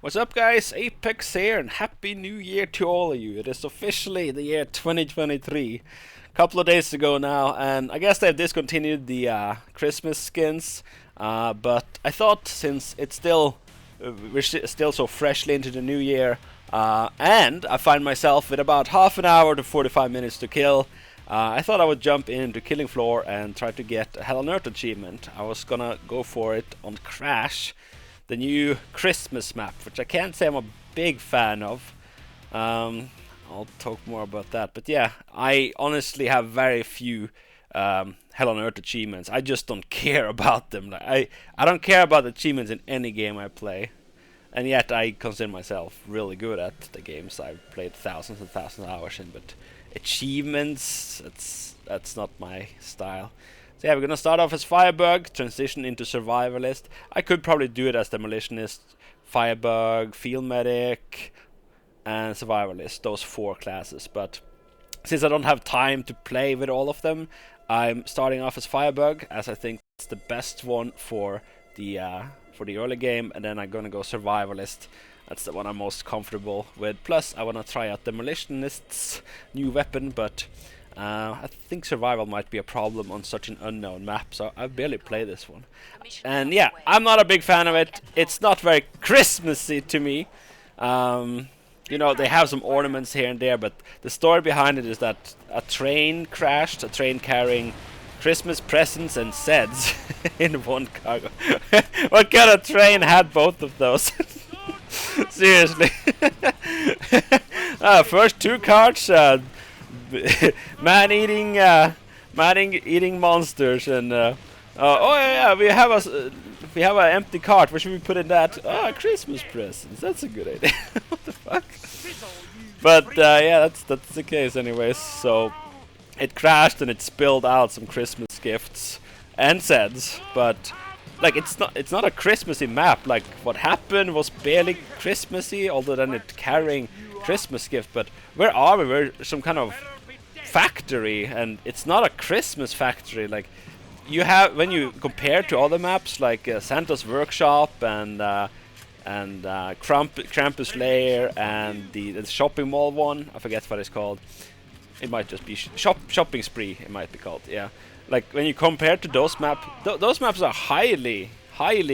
What's up, guys? Apex here, and Happy New Year to all of you. It is officially the year 2023. A couple of days ago now, and I guess they've discontinued the Christmas skins. But I thought, since it's still we're still so freshly into the new year, and I find myself with about half an hour to 45 minutes to kill, I thought I would jump into Killing Floor and try to get a Hell on Earth achievement. I was gonna go for it on Crash, the new Christmas map, which I can't say I'm a big fan of. I'll talk more about that. But yeah, I honestly have very few Hell on Earth achievements. I just don't care about them. Like, I don't care about achievements in any game I play. And yet I consider myself really good at the games I've played thousands and thousands of hours in. But achievements, that's not my style. So yeah, we're gonna start off as Firebug, transition into Survivalist. I could probably do it as Demolitionist, Firebug, Field Medic, and Survivalist, those four classes. But since I don't have time to play with all of them, I'm starting off as Firebug, as I think it's the best one for the early game, and then I'm gonna go Survivalist. That's the one I'm most comfortable with. Plus, I wanna try out Demolitionist's new weapon, but I think survival might be a problem on such an unknown map, so I barely play this one. And yeah, I'm not a big fan of it. It's not very Christmassy to me. You know, they have some ornaments here and there, but the story behind it is that a train crashed, a train carrying Christmas presents and SEDs in one cargo. What kind of train had both of those? Seriously. First two carts, man eating monsters, and oh yeah, we have an empty cart. Where should we put in that? Christmas presents. That's a good idea. What the fuck? But yeah, that's the case anyways. So it crashed and it spilled out some Christmas gifts and SEDs, but like it's not a Christmassy map. Like, what happened was barely Christmassy, other than it carrying Christmas gift. But where are we? We're some kind of factory, and it's not a Christmas factory. Like, you have, when you compare to other maps like Santa's Workshop and Krampus Lair and the shopping mall one, I forget what it's called. It might just be shopping spree. It might be called. Yeah, like when you compare to those maps, those maps are highly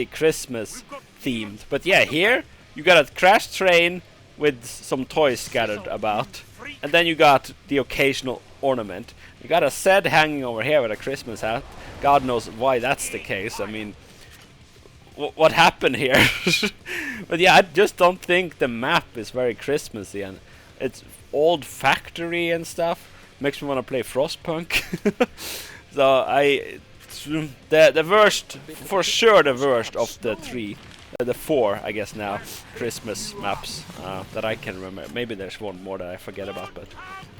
Christmas themed. But yeah, here you got a crash train with some toys scattered about, and then you got the occasional ornament. You got a SED hanging over here with a Christmas hat. God knows why that's the case. I mean, what happened here? But yeah, I just don't think the map is very Christmassy, and it's old factory and stuff. Makes me want to play Frostpunk. So the worst, for sure, the worst of the three. The four, I guess now, Christmas maps that I can remember. Maybe there's one more that I forget about, but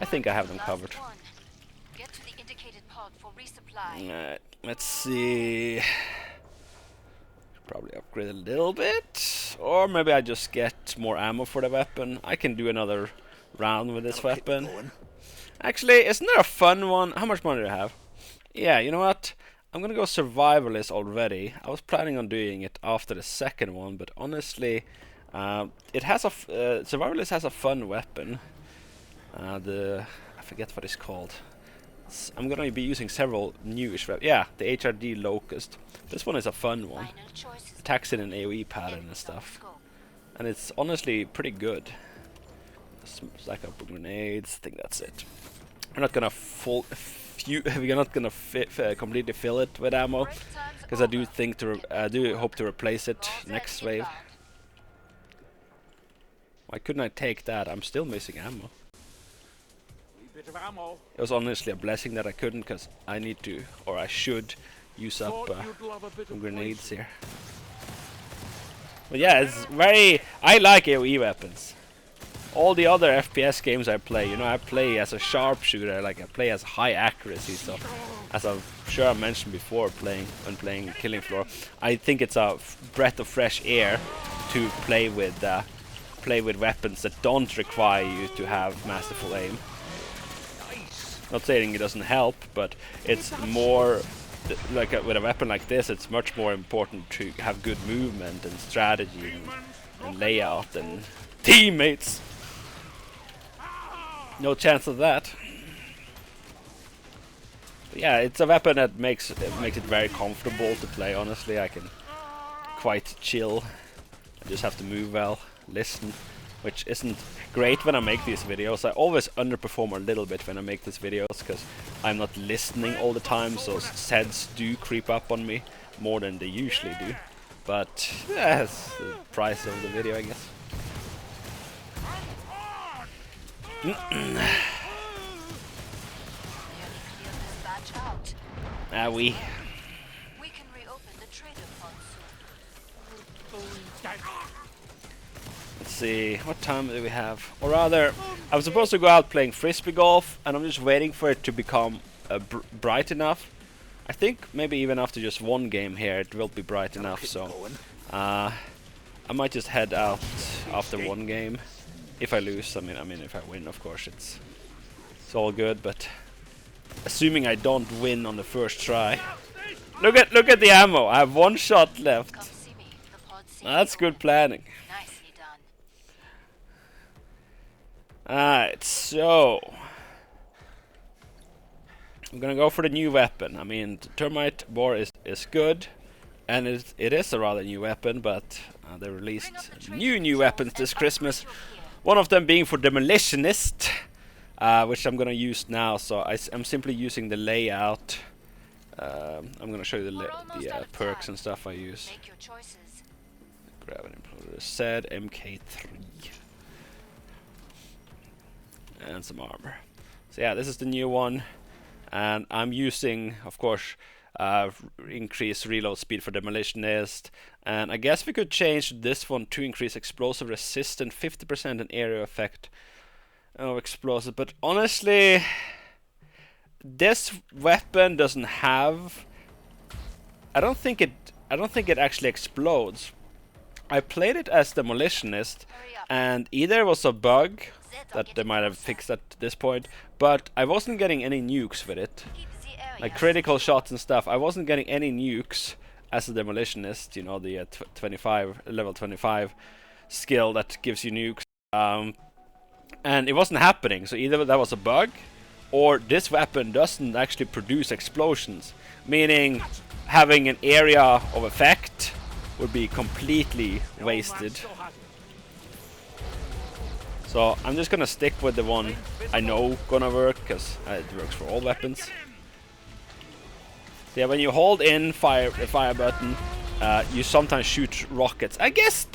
I think I have them covered. Let's see. Probably upgrade a little bit, or maybe I just get more ammo for the weapon. I can do another round with this weapon. Actually, isn't there a fun one? How much money do I have? Yeah, you know what? I'm gonna go Survivalist already. I was planning on doing it after the second one, but honestly, it has a Survivalist has a fun weapon. I forget what it's called. I'm gonna be using several newish weapons. Yeah, the HRD Locust. This one is a fun one. Attacks in an AoE pattern and stuff, and it's honestly pretty good. Stack up grenades. I think that's it. We're not gonna we're not gonna completely fill it with ammo, because I do hope to replace it next wave. Why couldn't I take that? I'm still missing ammo. It was honestly a blessing that I couldn't, because I need to, or I should, use up some grenades here. But yeah, it's very. I like AoE weapons. All the other FPS games I play, you know, I play as a sharpshooter, like I play as high accuracy. So, as I'm sure I mentioned before, when playing Killing Floor, I think it's a breath of fresh air to play with weapons that don't require you to have masterful aim. Not saying it doesn't help, but it's more like with a weapon like this, it's much more important to have good movement and strategy and layout and teammates. No chance of that. But yeah, it's a weapon that makes it very comfortable to play. Honestly, I can quite chill. I just have to move well, listen, which isn't great when I make these videos. I always underperform a little bit when I make these videos because I'm not listening all the time, so SEDs do creep up on me more than they usually do. But yeah, that's the price of the video, I guess. We can reopen the trader pod soon. Let's see, what time do we have? Or rather, I was supposed to go out playing frisbee golf, and I'm just waiting for it to become bright enough. I think maybe even after just one game here, it will be bright enough. So I might just head out after one game. If I lose, I mean, if I win, of course, it's all good. But assuming I don't win on the first try, look at the ammo. I have one shot left. That's good planning. Alright, so I'm gonna go for the new weapon. I mean, the termite boar is good, and it is a rather new weapon, but they released new weapons this Christmas. One of them being for demolitionist, which I'm gonna use now. So I'm simply using the layout. I'm gonna show you the perks and stuff I use. Grab an imploder, SED MK3. And some armor. So yeah, this is the new one, and I'm using, of course, increase reload speed for demolitionist, and I guess we could change this one to increase explosive resistance 50% and area effect of explosive. But honestly, this weapon doesn't have. I don't think it actually explodes. I played it as demolitionist, and either it was a bug that they might have fixed at this point, but I wasn't getting any nukes with it, like critical shots and stuff. I wasn't getting any nukes as a demolitionist, you know, the level 25 skill that gives you nukes, and it wasn't happening. So either that was a bug, or this weapon doesn't actually produce explosions, meaning having an area of effect would be completely wasted. So I'm just gonna stick with the one I know gonna work, because it works for all weapons. So yeah, when you hold in the fire button, you sometimes shoot rockets. I guess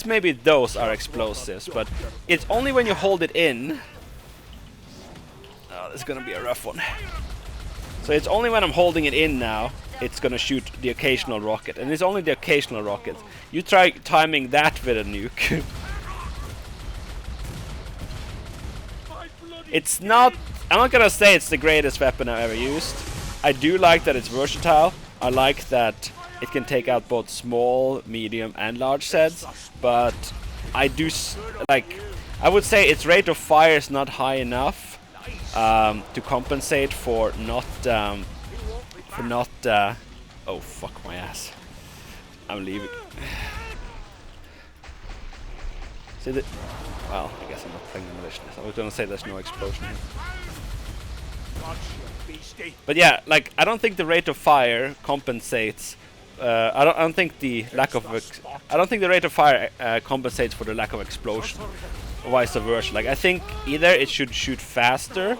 maybe those are explosives, but it's only when you hold it in. Oh, this is gonna be a rough one. So it's only when I'm holding it in now, it's gonna shoot the occasional rocket, and it's only the occasional rocket. You try timing that with a nuke. It's not. I'm not gonna say it's the greatest weapon I've ever used. I do like that it's versatile. I like that it can take out both small, medium, and large sets. But I would say its rate of fire is not high enough to compensate for not. Oh fuck my ass! I'm leaving. See that? Well, I guess I'm not playing demolitionist. I was gonna say there's no explosion here. But yeah, like, I don't think the rate of fire compensates. I don't think the rate of fire compensates for the lack of explosion, or vice versa. Like, I think either it should shoot faster.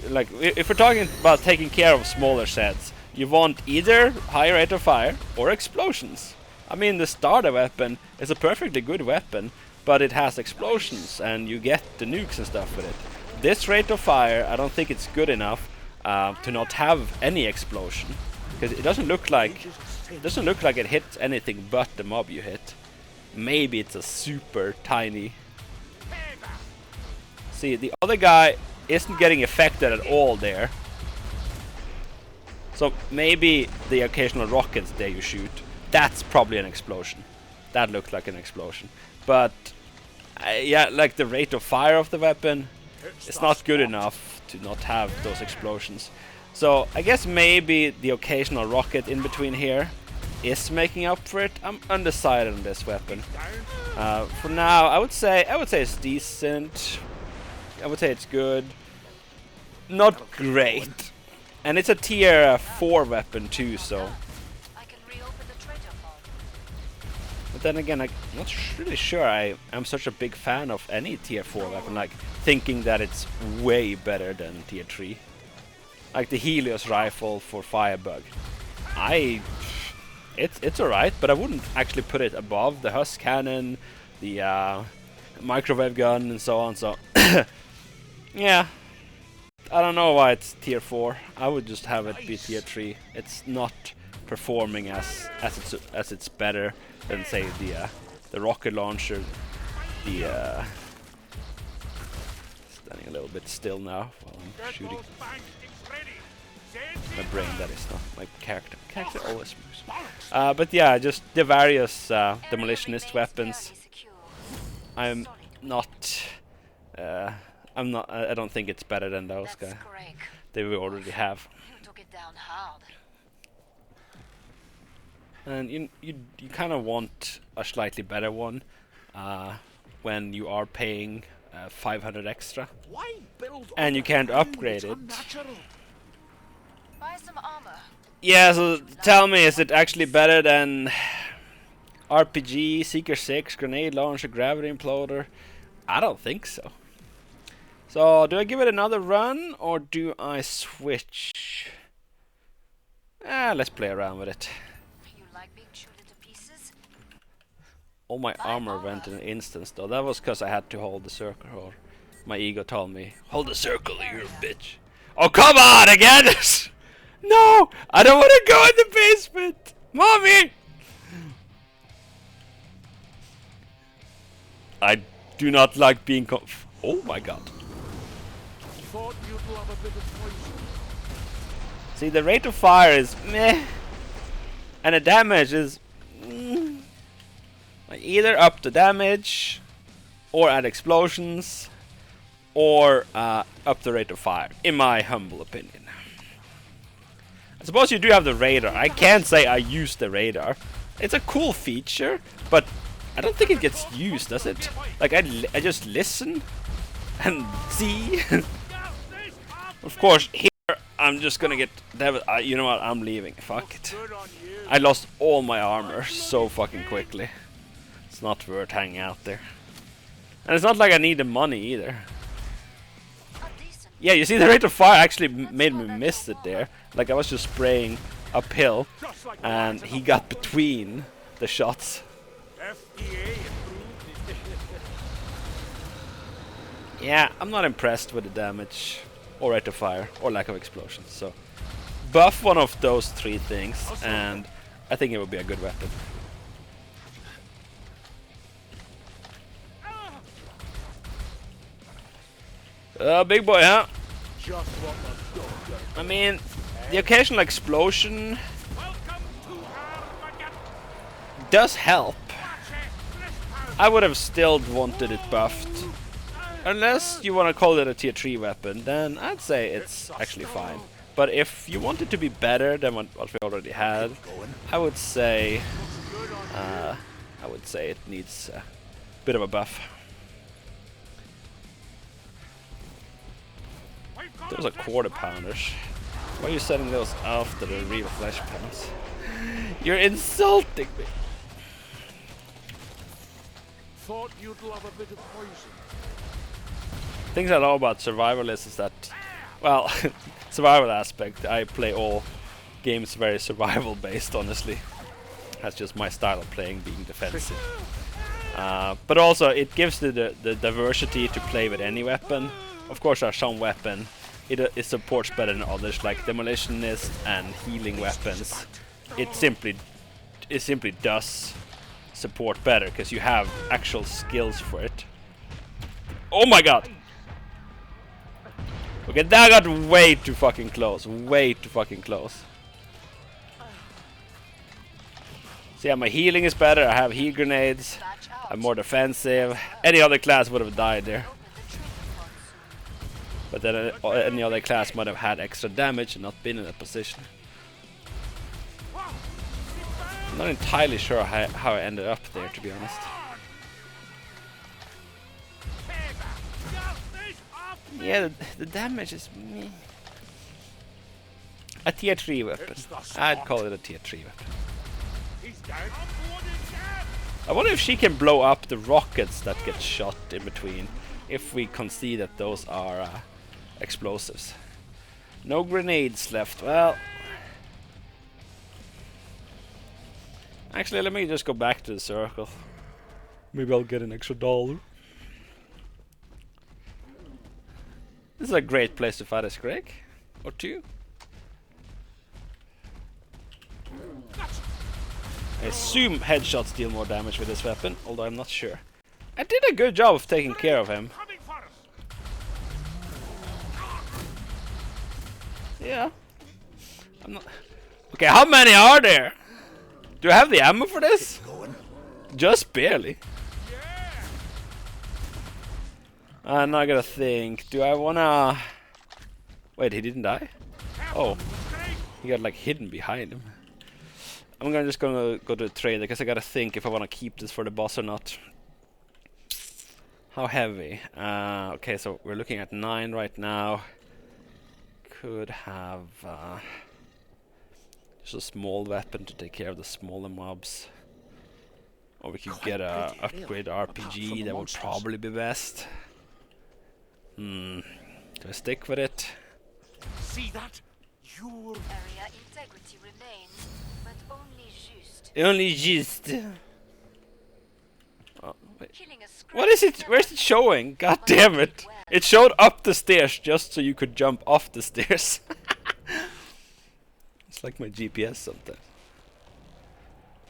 Like, if we're talking about taking care of smaller sets, you want either higher rate of fire or explosions. I mean, the starter weapon is a perfectly good weapon, but it has explosions, and you get the nukes and stuff with it. This rate of fire, I don't think it's good enough to not have any explosion, because it doesn't look like it hits anything but the mob you hit. Maybe it's a super tiny. See, the other guy isn't getting affected at all there. So maybe the occasional rockets there you shoot, that's probably an explosion. That looked like an explosion. But yeah, like, the rate of fire of the weapon, it's not good enough to not have those explosions. So I guess maybe the occasional rocket in between here is making up for it. I'm undecided on this weapon. For now, I would say it's decent. I would say it's good. Not great. And it's a tier 4 weapon too, so. But then again, I'm not really sure I am such a big fan of any tier 4 weapon, like thinking that it's way better than tier 3. Like the Helios rifle for Firebug. It's alright, but I wouldn't actually put it above the Husk cannon, the microwave gun and so on, so yeah. I don't know why it's tier 4. I would just have it be tier 3. It's not performing as it's better than, say, the rocket launcher. The standing a little bit still now while I'm shooting. My brain, that is not my character. Character always moves. But yeah, just the various demolitionist weapons. I don't think it's better than those guys. They we already have. And you kind of want a slightly better one when you are paying 500 extra, and you can't upgrade it. Yeah, so tell me, is it actually better than RPG, Seeker 6, Grenade Launcher, Gravity Imploder? I don't think so. So, do I give it another run, or do I switch? Let's play around with it. All my armor went in an instance, though. That was because I had to hold the circle, or my ego told me, hold the circle, you bitch. Oh, come on, again! No! I don't want to go in the basement! Mommy! I do not like being oh my god. See, the rate of fire is meh, and the damage is like either up the damage, or add explosions, or up the rate of fire, in my humble opinion. I suppose you do have the radar. I can't say I use the radar. It's a cool feature, but I don't think it gets used, does it? Like, I just listen and see. Of course, here I'm just gonna get... you know what? I'm leaving. Fuck it. I lost all my armor so fucking quickly. It's not worth hanging out there. And it's not like I need the money either. Yeah, you see, the rate of fire actually made me miss it there. Like, I was just spraying uphill, and he got between the shots. Yeah, I'm not impressed with the damage, or rate of fire, or lack of explosions. So, buff one of those 3 things, and I think it would be a good weapon. Big boy, huh? I mean, the occasional explosion does help. I would have still wanted it buffed. Unless you want to call it a tier 3 weapon, then I'd say it's actually fine. But if you want it to be better than what we already had, I would say it needs a bit of a buff. Those are quarter pounders. Why are you setting those after the real flesh pounds? You're insulting me. Thought you'd love a bit of poison. Things I know about survivalists is that, well, survival aspect. I play all games very survival based, honestly. That's just my style of playing, being defensive. But also it gives the diversity to play with any weapon. Of course, there are some weapons it supports better than others, like demolitionist and healing weapons. It simply does support better because you have actual skills for it. Oh my god! Okay, that got way too fucking close. Way too fucking close. So yeah, my healing is better. I have heal grenades. I'm more defensive. Any other class would have died there. But then any other class might have had extra damage and not been in that position. I'm not entirely sure how I ended up there, to be honest. Yeah, the damage is meh. A tier 3 weapon. I'd call it a tier 3 weapon. I wonder if she can blow up the rockets that get shot in between, if we concede that those are explosives. No grenades left. Well, actually, let me just go back to the circle. Maybe I'll get an extra $1. This is a great place to fight a Scrag. Or 2. I assume headshots deal more damage with this weapon, although I'm not sure. I did a good job of taking care of him. Yeah. I'm not... Okay, how many are there? Do I have the ammo for this? Just barely. Now I gotta think. Do I wanna... Wait, he didn't die? Oh. He got like hidden behind him. I'm just gonna go to a trade because I gotta think if I wanna keep this for the boss or not. How heavy? Okay, so we're looking at 9 right now. Could have just a small weapon to take care of the smaller mobs. Or we could get a upgrade RPG, that would probably be best. Do I stick with it? See that? Your area integrity remains, but only just. Only just. Oh, wait. Killing a Scrag What is it? Where's it showing? God damn it! It showed up the stairs just so you could jump off the stairs. It's like my GPS sometimes.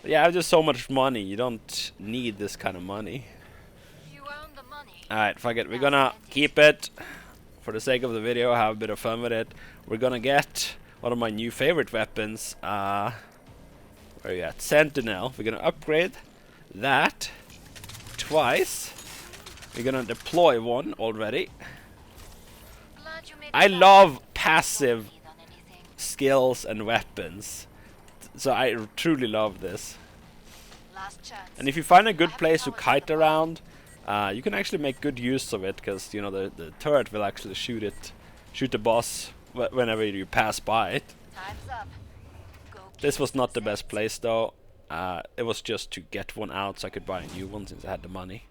But yeah, I have just so much money. You don't need this kind of money. You own the money. Alright, fuck it. We're gonna keep it for the sake of the video. Have a bit of fun with it. We're gonna get one of my new favorite weapons. Where are you at? Sentinel. We're gonna upgrade that twice. We're gonna deploy one already. Glad you made I it back. love passive More than anything. skills and weapons. So I truly love this. Last chance. And if you find a good place to kite around, you can actually make good use of it, because you know the turret will actually shoot the boss whenever you pass by it. Time's up. Go This was not the best place though. It was just to get one out so I could buy a new one since I had the money.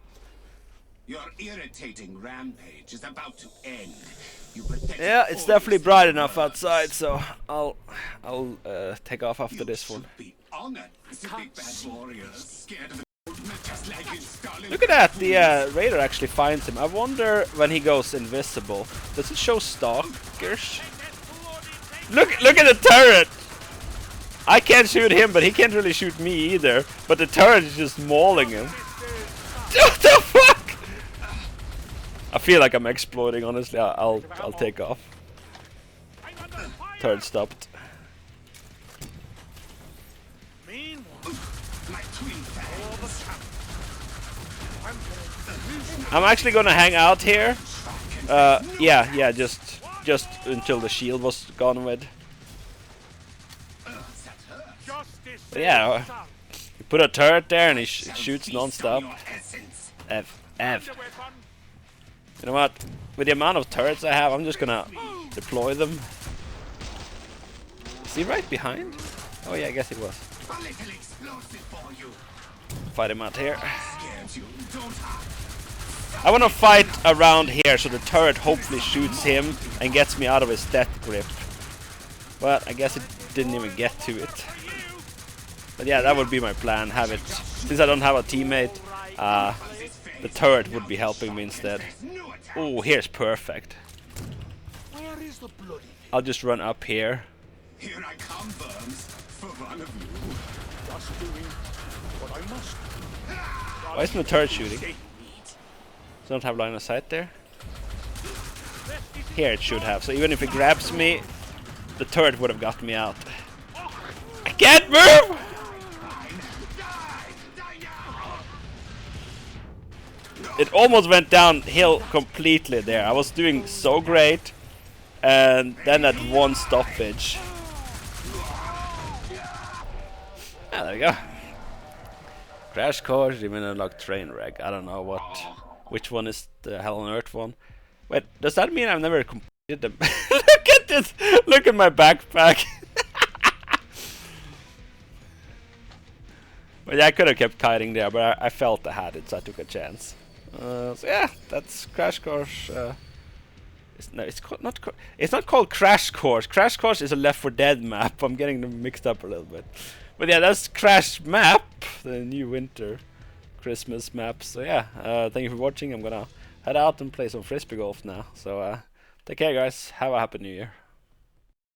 Your irritating rampage is about to end. You protect Yeah, it's definitely bright enough outside, so I'll take off after this one. Be honored. The big bad warriors scared of the just like in Stalin. Look at that, the Raider actually finds him. I wonder when he goes invisible, does it show stalkers? Look at the turret! I can't shoot him, but he can't really shoot me either. But the turret is just mauling him. What the fuck? I feel like I'm exploding, honestly. I'll take off. Turret stopped. My twin fangs. I'm actually gonna hang out here. Yeah, just until the shield was gone with. But yeah, you put a turret there and he shoots non-stop. F. You know what? With the amount of turrets I have, I'm just gonna deploy them. Is he right behind? Oh yeah, I guess he was. Fight him out here. I wanna fight around here so the turret hopefully shoots him and gets me out of his death grip. But I guess it didn't even get to it. But yeah, that would be my plan. Have it, since I don't have a teammate, the turret would be helping me instead. Oh, here's perfect. Where is the bloody? I'll just run up here. Here I come, Burns, for one of you. Just doing what I must. Why isn't the turret shooting? Does it not have line of sight there? Here it should have. So even if it grabs me, the turret would have got me out. I can't move! It almost went downhill completely there. I was doing so great, and then at one stoppage. Ah, there you go. Crash Course, even unlocked Train Wreck. I don't know which one is the Hell on Earth one. Wait, does that mean I've never completed them? Look at this! Look at my backpack! But yeah, I could have kept kiting there, but I felt I had it, so I took a chance. So yeah, that's Crash Course. It's not called Crash Course. Crash Course is a Left 4 Dead map. I'm getting them mixed up a little bit. But yeah, that's Crash Map, the new winter Christmas map. So yeah, thank you for watching. I'm gonna head out and play some frisbee golf now. So take care, guys. Have a happy new year.